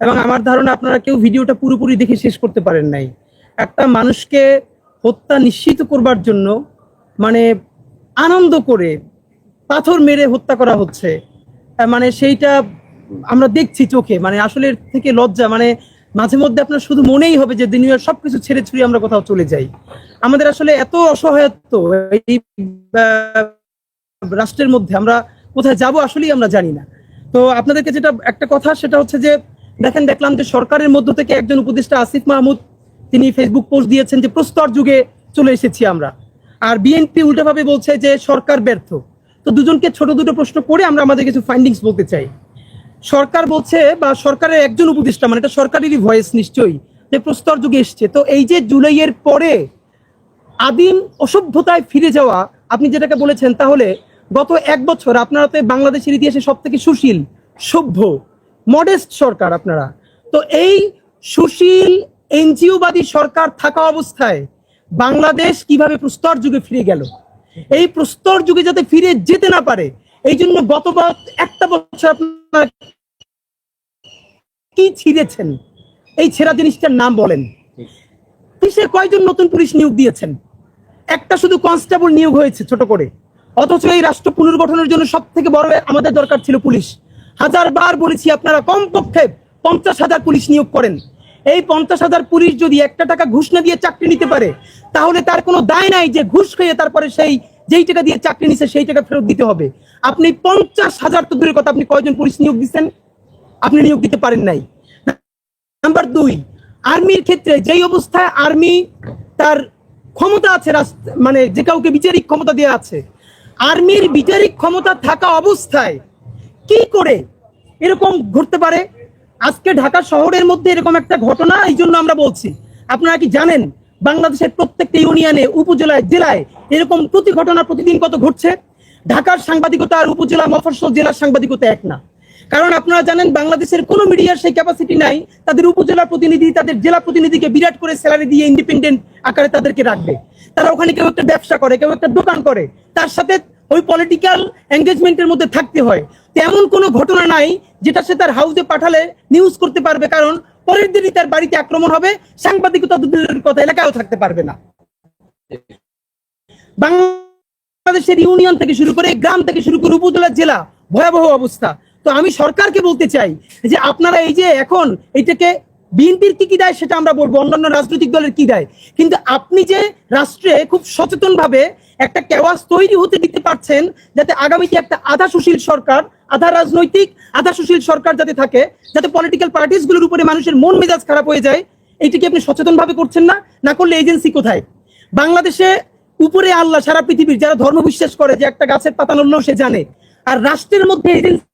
এবং আমার ধারণা আপনারা কেউ ভিডিওটা পুরোপুরি দেখে শেষ করতে পারেন নাই। একটা মানুষকে হত্যা নিশ্চিত করবার জন্য মানে আনন্দ করে পাথর মেরে হত্যা করা হচ্ছে, মানে সেইটা আমরা দেখছি চোখে, মানে আসলে এর থেকে লজ্জা, মানে মাঝে মধ্যে আপনার শুধু মনেই হবে যে দুনিয়ার সবকিছু ছেড়ে ছুড়ে আমরা কোথাও চলে যাই। আমাদের আসলে এত অসহায়ত্ব এই রাষ্ট্রের মধ্যে, আমরা কোথায় যাব আসলেই আমরা জানি না। তো আপনাদেরকে যেটা একটা কথা, সেটা হচ্ছে যে দেখলাম যে সরকারের মধ্য থেকে একজন উপদেষ্টা আসিফ মাহমুদ তিনি ফেসবুক পোস্ট দিয়েছেন যে প্রস্তর যুগে চলে এসেছি আমরা, আর বিএনপি উল্টোভাবে বলছে যে সরকার ব্যর্থ। তো দুজনকে ছোট দুটো প্রশ্ন করে আমরা আমাদের কিছু ফাইন্ডিংস বলতে চাই। সরকার বলছে, বা সরকারের একজন উপদেষ্টা, মানে এটা সরকারেরই ভয়েস নিশ্চয়ই, যে প্রস্তর যুগে এসছে। তো এই যে জুলাইয়ের পরে আদিম অসভ্যতায় ফিরে যাওয়া আপনি যেটাকে বলেছেন, তাহলে গত 1 বছর আপনারা তো বাংলাদেশের ইতিহাসে সব থেকে সুশীল, সভ্য, মডেস্ট সরকার আপনারা। তো এই সুশীল এনজিওবাদী সরকার থাকা অবস্থায় বাংলাদেশ কিভাবে প্রস্তর যুগে ফিরে গেল? এই প্রস্তর যুগে যাতে ফিরে যেতে না পারে, এই জন্য গত 1 বছর আপনারা কি ছিঁড়েছেন? এই ছেঁড়া জিনিসটার নাম বলেন। পুলিশে কয়জন নতুন পুলিশ নিয়োগ দিয়েছেন? একটা শুধু কনস্টেবল নিয়োগ হয়েছে ছোট করে। অথচ এই রাষ্ট্র পুনর্গঠনের জন্য সব থেকে বড় আমাদের দরকার ছিল পুলিশ। 1000বার বলেছি আপনারা কমপক্ষে 50,000 পুলিশ নিয়োগ করেন। এই 50,000 পুলিশ যদি 1 টাকা ঘুষ না দিয়ে চাকরি নিতে পারে, তাহলে তার কোনো দায় নাই যে ঘুষ খেয়ে তারপরে সেই যেই টাকা দিয়ে চাকরি নিছে সেই টাকা ফেরত দিতে হবে। আপনি 50,000 তো দূরের কথা, আপনি কয়জন পুলিশ নিয়োগ দিচ্ছেন? আপনি নিয়োগ দিতে পারেন নাই। নাম্বার 2, আর্মির ক্ষেত্রে যেই অবস্থায় আর্মি তার ক্ষমতা আছে, মানে যে কাউকে বিচারিক ক্ষমতা দেওয়া আছে, আর্মির বিচারিক ক্ষমতা থাকা অবস্থায় কি করে এরকম ঘটতে পারে? আজকে ঢাকা শহরের মধ্যে এরকম একটা ঘটনা, এই জন্য আমরা বলছি। আপনারা কি জানেন বাংলাদেশের প্রত্যেকটা ইউনিয়নে, উপজেলায়, জেলায় এরকম প্রতি ঘটনা প্রতিদিন কত ঘটছে? ঢাকার সাংবাদিকতা আর উপজেলা, মফস্বল জেলার সাংবাদিকতা এক না। কারণ আপনারা জানেন বাংলাদেশের কোনো মিডিয়ার সেই ক্যাপাসিটি নাই তাদের উপজেলা প্রতিনিধি, তাদের জেলা প্রতিনিধিকে বিরাট করে স্যালারি দিয়ে ইন্ডিপেন্ডেন্ট আকারে তাদেরকে রাখবে। তারা ওখানে কেউ একটা ব্যবসা করে, কেউ একটা দোকান করে, তার সাথে ওই পলিটিক্যাল এঙ্গেজমেন্টের মধ্যে থাকতে হয়। তেমন কোনো ঘটনা নাই যেটা সে তার হাউসে পাঠালে নিউজ করতে পারবে, কারণ পরের দিনই তার বাড়িতে আক্রমণ হবে, সাংবাদিকতা দূরের কথা এলাকায়ও থাকতে পারবে না। বাংলাদেশের ইউনিয়ন থেকে শুরু করে, গ্রাম থেকে শুরু করে, উপজেলা, জেলা, ভয়াবহ অবস্থা। তো আমি সরকারকে বলতে চাই যে আপনারা এই যে এখন এইটাকে বিএনপির কি দায় সেটা আমরা বলবো, অন্যান্য রাজনৈতিক দলের কি দায়, কিন্তু আপনি যে রাষ্ট্রে খুব সচেতন ভাবে একটা কেওয়াস তৈরি হতে দিতে পারছেন, যাতে আগামীতে একটা আধা সুশীল সরকার, আধা রাজনৈতিক, আধা সুশীল সরকার যাতে থাকে, যাতে পলিটিক্যাল পার্টিস গুলোর উপরে মানুষের মন মেজাজ খারাপ হয়ে যায়, এইটা কি আপনি সচেতন ভাবে করছেন না? না করলে এজেন্সি কোথায়? বাংলাদেশে উপরে আল্লাহ, সারা পৃথিবীর যারা ধর্ম বিশ্বাস করে যে একটা গাছের পাতা নড়লেও সে জানে, আর রাষ্ট্রের মধ্যে এজেন্সি